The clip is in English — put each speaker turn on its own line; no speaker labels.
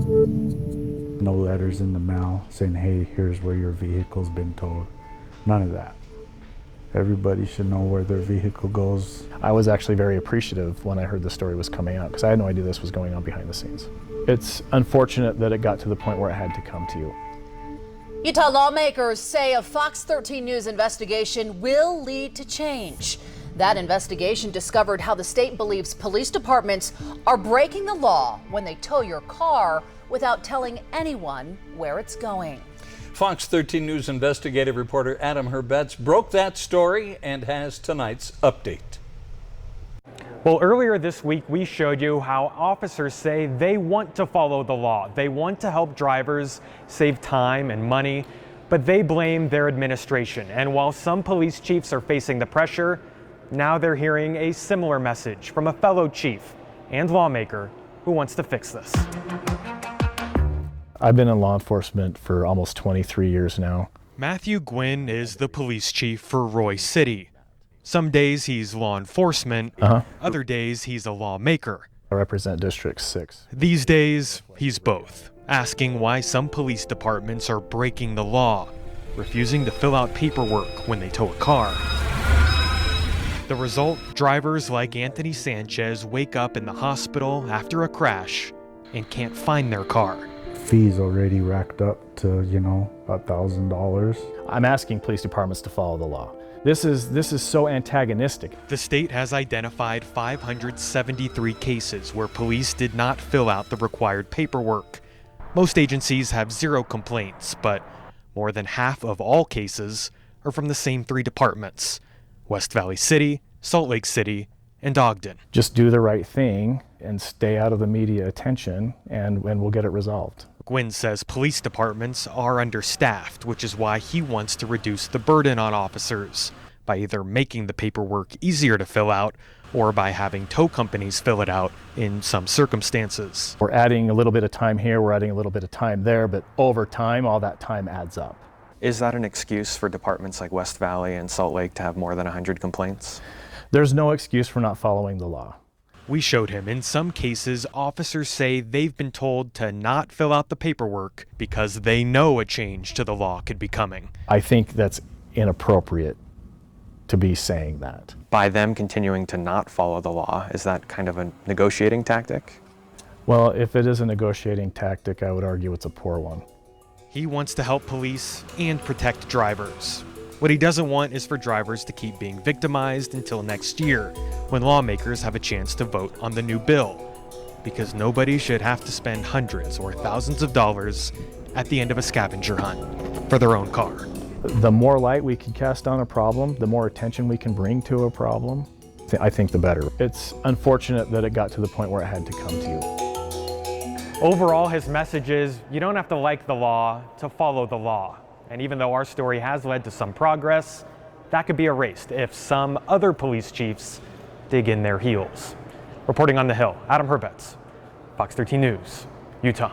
No letters in the mail saying, hey, here's where your vehicle's been towed. None of that. Everybody should know where their vehicle goes.
I was actually very appreciative when I heard the story was coming out because I had no idea this was going on behind the scenes. It's unfortunate that it got to the point where it had to come to you.
Utah lawmakers say a Fox 13 News investigation will lead to change. That investigation discovered how the state believes police departments are breaking the law when they tow your car without telling anyone where it's going.
Fox 13 News investigative reporter Adam Herbetz broke that story and has tonight's update.
Well, earlier this week, we showed you how officers say they want to follow the law. They want to help drivers save time and money, but they blame their administration. And while some police chiefs are facing the pressure, now they're hearing a similar message from a fellow chief and lawmaker who wants to fix this.
I've been in law enforcement for almost 23 years now.
Matthew Gwynn is the police chief for Roy City. Some days he's law enforcement, other days he's a lawmaker.
I represent District 6.
These days, he's both, asking why some police departments are breaking the law, refusing to fill out paperwork when they tow a car. The result, drivers like Anthony Sanchez wake up in the hospital after a crash and can't find their car.
Fees already racked up to, $1,000.
I'm asking police departments to follow the law. This is so antagonistic.
The state has identified 573 cases where police did not fill out the required paperwork. Most agencies have 0 complaints, but more than half of all cases are from the same 3 departments: West Valley City, Salt Lake City, and Ogden.
Just do the right thing and stay out of the media attention, and we'll get it resolved.
Gwynn says police departments are understaffed, which is why he wants to reduce the burden on officers by either making the paperwork easier to fill out or by having tow companies fill it out in some circumstances.
We're adding a little bit of time here, we're adding a little bit of time there, but over time, all that time adds up.
Is that an excuse for departments like West Valley and Salt Lake to have more than 100 complaints?
There's no excuse for not following the law.
We showed him in some cases, officers say they've been told to not fill out the paperwork because they know a change to the law could be coming.
I think that's inappropriate to be saying that.
By them continuing to not follow the law, is that kind of a negotiating tactic?
Well, if it is a negotiating tactic, I would argue it's a poor one.
He wants to help police and protect drivers. What he doesn't want is for drivers to keep being victimized until next year, when lawmakers have a chance to vote on the new bill. Because nobody should have to spend hundreds or thousands of dollars at the end of a scavenger hunt for their own car.
The more light we can cast on a problem, the more attention we can bring to a problem, I think the better. It's unfortunate that it got to the point where it had to come to you.
Overall, his message is, you don't have to like the law to follow the law. And even though our story has led to some progress, that could be erased if some other police chiefs dig in their heels. Reporting on the Hill, Adam Herbetz, Fox 13 News, Utah.